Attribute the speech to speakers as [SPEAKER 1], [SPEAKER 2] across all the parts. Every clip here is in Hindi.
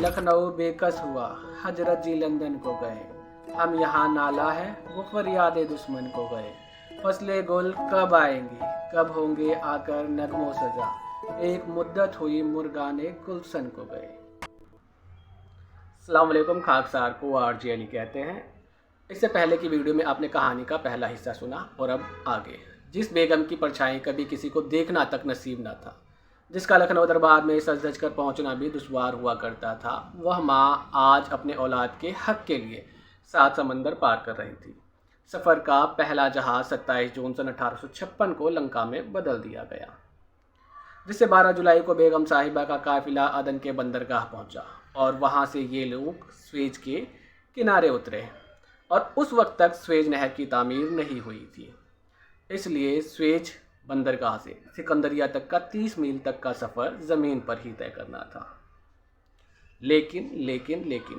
[SPEAKER 1] लखनऊ बेकस हुआ, हजरत जी लंदन को गए। हम यहाँ नाला है, वो फरियादे दुश्मन को गए। फसले गुल कब आएंगी, कब होंगे आकर नगमो सजा। एक मुद्दत हुई मुर्गाने गुलशन को गए। अस्सलाम वालेकुम। खाकसार को आरजे अली कहते हैं। इससे पहले की वीडियो में आपने कहानी का पहला हिस्सा सुना और अब आगे। जिस बेगम की परछाई कभी किसी को देखना तक नसीब न था, जिसका लखनऊ दरबार में सज धज कर पहुँचना भी दुश्वार हुआ करता था, वह माँ आज अपने औलाद के हक के लिए 7 समंदर पार कर रही थी। सफ़र का पहला जहाज़ 27 जून सन 1856 को लंका में बदल दिया गया, जिससे 12 जुलाई को बेगम साहिबा का काफिला अदन के बंदरगाह पहुंचा और वहां से ये लोग स्वेज के किनारे उतरे। और उस वक्त तक स्वेज नहर की तामीर नहीं हुई थी, इसलिए स्वेज बंदरगाह से सिकंदरिया तक का 30 मील तक का सफ़र ज़मीन पर ही तय करना था। लेकिन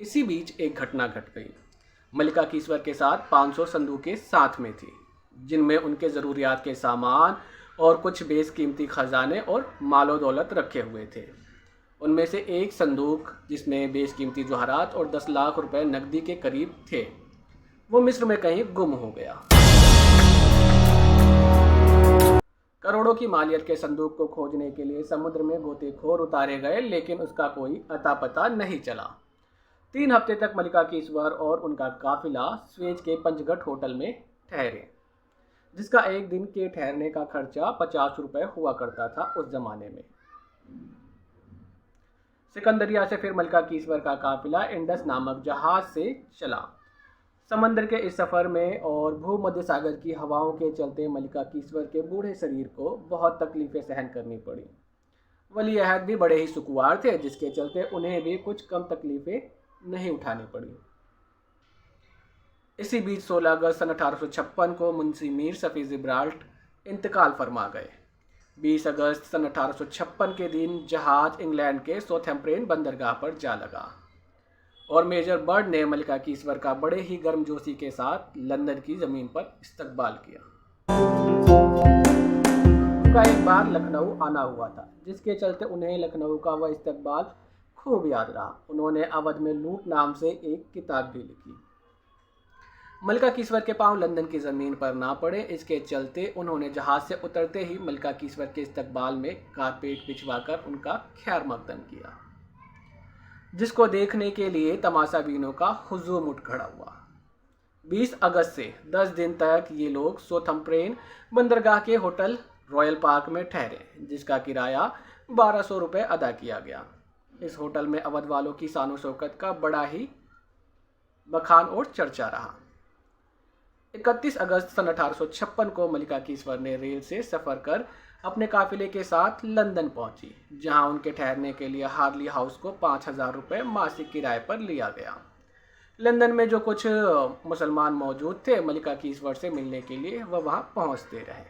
[SPEAKER 1] इसी बीच एक घटना घट गई। मलिका कीसवर के साथ 500 संदूकें साथ में थी, जिनमें उनके ज़रूरियात के सामान और कुछ बेशकीमती ख़जाने और मालो दौलत रखे हुए थे। उनमें से एक संदूक, जिसमें बेशकीमती जवाहरात और 10 लाख रुपए नकदी के करीब थे, वो मिस्र में कहीं गुम हो गया। करोड़ों की मालियत के संदूक को खोजने के लिए समुद्र में गोतेखोर उतारे गए, लेकिन उसका कोई अता पता नहीं चला। 3 हफ्ते तक मलिका कीसवर और उनका काफिला स्वेज के पंचगढ़ होटल में ठहरे, जिसका एक दिन के ठहरने का खर्चा 50 रुपये हुआ करता था उस जमाने में। सिकंदरिया से फिर मलिका कीसवर का काफिला इंडस नामक जहाज से चला। समंदर के इस सफ़र में और भूमध्य सागर की हवाओं के चलते मलिका कीसवर के बूढ़े शरीर को बहुत तकलीफ़ें सहन करनी पड़ी। वली अहद भी बड़े ही सुकुवार थे, जिसके चलते उन्हें भी कुछ कम तकलीफ़ें नहीं उठानी पड़ी। इसी बीच 16 अगस्त सन 1856 को मुंशी मीर सफ़ी जिब्राल्ट इंतकाल फरमा गए। 20 अगस्त सन 1856 के दिन जहाज़ इंग्लैंड के सोथैम्पटन बंदरगाह पर जा लगा और मेजर बर्ड ने मलिका कीसवर का बड़े ही गर्मजोशी के साथ लंदन की ज़मीन पर इस्तकबाल किया। उनका एक बार लखनऊ आना हुआ था, जिसके चलते उन्हें लखनऊ का वह इस्तकबाल खूब याद रहा। उन्होंने अवध में लूट नाम से एक किताब भी लिखी। मलिका कीसवर के पांव लंदन की ज़मीन पर ना पड़े, इसके चलते उन्होंने जहाज़ से उतरते ही मलिका कीसवर के इस्तकबाल में कारपेट बिछवाकर उनका खैर मकदम किया, जिसको देखने के लिए तमाशाबीनों का हुजूम उठ खड़ा हुआ। 20 अगस्त से 10 दिन तक ये लोग सोथम्पटन बंदरगाह के होटल रॉयल पार्क में ठहरे, जिसका किराया 1200 रुपये अदा किया गया। इस होटल में अवध वालों की शान शौकत का बड़ा ही बखान और चर्चा रहा। 31 अगस्त सन 1856 को मलिका कीसवर ने रेल से सफ़र कर अपने काफिले के साथ लंदन पहुंची, जहां उनके ठहरने के लिए हार्ली हाउस को 5000 रुपये मासिक किराए पर लिया गया। लंदन में जो कुछ मुसलमान मौजूद थे, मलिका कीसवर से मिलने के लिए वह वहां पहुंचते रहे।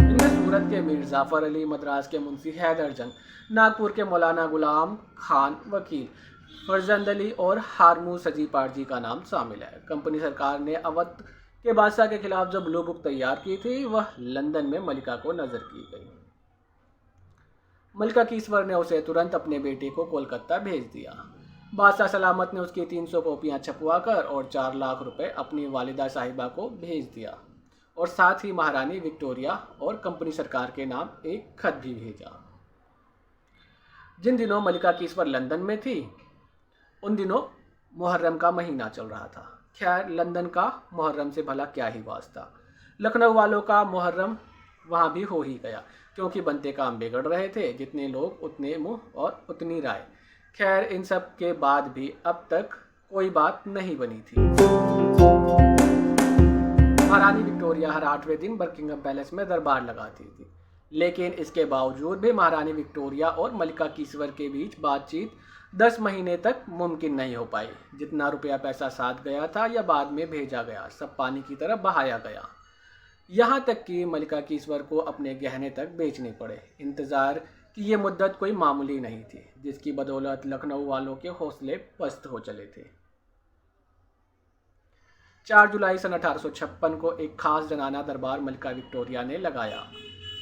[SPEAKER 1] इनमें सूरत के मीर जाफर अली, मद्रास के मुंशी हैदर जंग, नागपुर के मौलाना गुलाम खान वकील, फरजंद अली और हारमू सजी पारजी का नाम शामिल है। कंपनी सरकार ने अवध के बादशाह के खिलाफ जो ब्लू बुक तैयार की थी, वह लंदन में मलिका को नजर की गई। मलिका कीसवर ने उसे तुरंत अपने बेटे को कोलकाता भेज दिया। बादशाह सलामत ने उसकी 300 कॉपियां छपवा कर और 4 लाख रुपए अपनी वालिदा साहिबा को भेज दिया और साथ ही महारानी विक्टोरिया और कंपनी सरकार के नाम एक खत भी भेजा। जिन दिनों मलिका कीसवर लंदन में थी, उन दिनों मुहर्रम का महीना चल रहा था। खैर, लंदन का मुहर्रम से भला क्या ही वास्ता, लखनऊ वालों का मुहर्रम वहाँ भी हो ही गया, क्योंकि बनते काम बिगड़ रहे थे। जितने लोग उतने मुंह और उतनी राय। खैर, इन सब के बाद भी अब तक कोई बात नहीं बनी थी। महारानी विक्टोरिया हर 8वें दिन बकिंगम पैलेस में दरबार लगाती थी, लेकिन इसके बावजूद भी महारानी विक्टोरिया और मलिका कीसवर के बीच बातचीत 10 महीने तक मुमकिन नहीं हो पाई। जितना रुपया पैसा साथ गया था या बाद में भेजा गया, सब पानी की तरह बहाया गया। यहाँ तक कि मलिका कीसवर को अपने गहने तक बेचने पड़े। इंतज़ार की ये मुद्दत कोई मामूली नहीं थी, जिसकी बदौलत लखनऊ वालों के हौसले पस्त हो चले थे। 4 जुलाई सन 1856 को एक खास जनाना दरबार मलिका विक्टोरिया ने लगाया,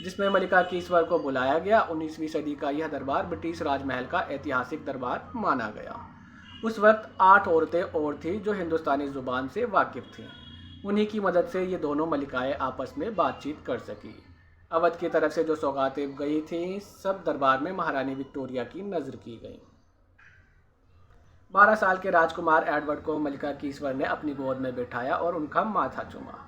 [SPEAKER 1] जिसमें मलिका कीसवर को बुलाया गया। 19वीं सदी का यह दरबार ब्रिटिश राजमहल का ऐतिहासिक दरबार माना गया। उस वक्त 8 औरतें और थीं जो हिंदुस्तानी ज़ुबान से वाकिफ़ थीं। उन्हीं की मदद से ये दोनों मलिकाएं आपस में बातचीत कर सकी। अवध की तरफ से जो सौगातें गई थीं सब दरबार में महारानी विक्टोरिया की नज़र की गईं। 12 साल के राजकुमार एडवर्ड को मलिका कीसवर ने अपनी गोद में बिठाया और उनका माथा चूमा।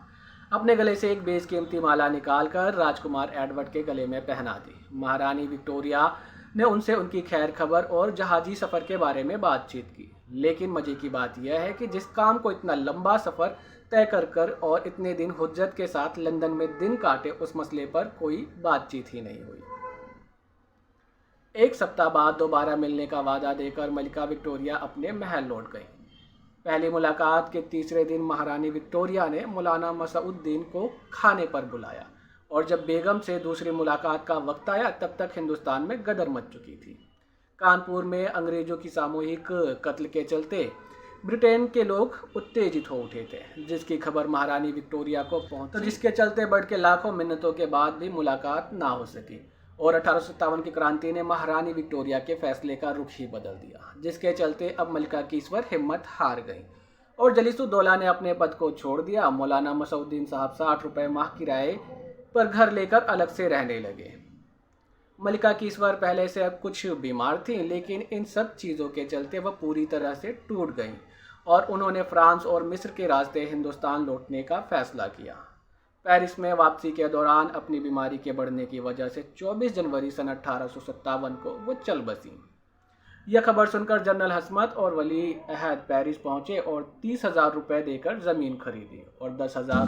[SPEAKER 1] अपने गले से एक बेशकीमती माला निकालकर राजकुमार एडवर्ड के गले में पहना दी। महारानी विक्टोरिया ने उनसे उनकी खैर खबर और जहाजी सफ़र के बारे में बातचीत की। लेकिन मज़े की बात यह है कि जिस काम को इतना लंबा सफ़र तय कर और इतने दिन हुज्जत के साथ लंदन में दिन काटे, उस मसले पर कोई बातचीत ही नहीं हुई। 1 सप्ताह बाद दोबारा मिलने का वादा देकर मलिका विक्टोरिया अपने महल लौट गई। पहली मुलाकात के तीसरे दिन महारानी विक्टोरिया ने मौलाना मसउद्दीन को खाने पर बुलाया और जब बेगम से दूसरी मुलाकात का वक्त आया तब तक हिंदुस्तान में गदर मच चुकी थी। कानपुर में अंग्रेजों की सामूहिक कत्ल के चलते ब्रिटेन के लोग उत्तेजित हो उठे थे, जिसकी खबर महारानी विक्टोरिया को पहुंची, जिसके चलते बढ़ के लाखों मिन्नतों के बाद भी मुलाकात ना हो सकी और 1857 की क्रांति ने महारानी विक्टोरिया के फैसले का रुख ही बदल दिया, जिसके चलते अब मलिका कीसवर हिम्मत हार गई और जलीसुद्दौला ने अपने पद को छोड़ दिया। मौलाना मसउद्दीन साहब 60 रुपये माह किराए पर घर लेकर अलग से रहने लगे। मलिका कीसवर पहले से अब कुछ बीमार थी, लेकिन इन सब चीज़ों के चलते वह पूरी तरह से टूट गईं और उन्होंने फ्रांस और मिस्र के रास्ते हिंदुस्तान लौटने का फैसला किया। पेरिस में वापसी के दौरान अपनी बीमारी के बढ़ने की वजह से 24 जनवरी सन 1857 को वो चल बसी। यह खबर सुनकर जनरल हसमत और वली अहद पेरिस पहुंचे और 30,000 रुपये देकर ज़मीन खरीदी और 10,000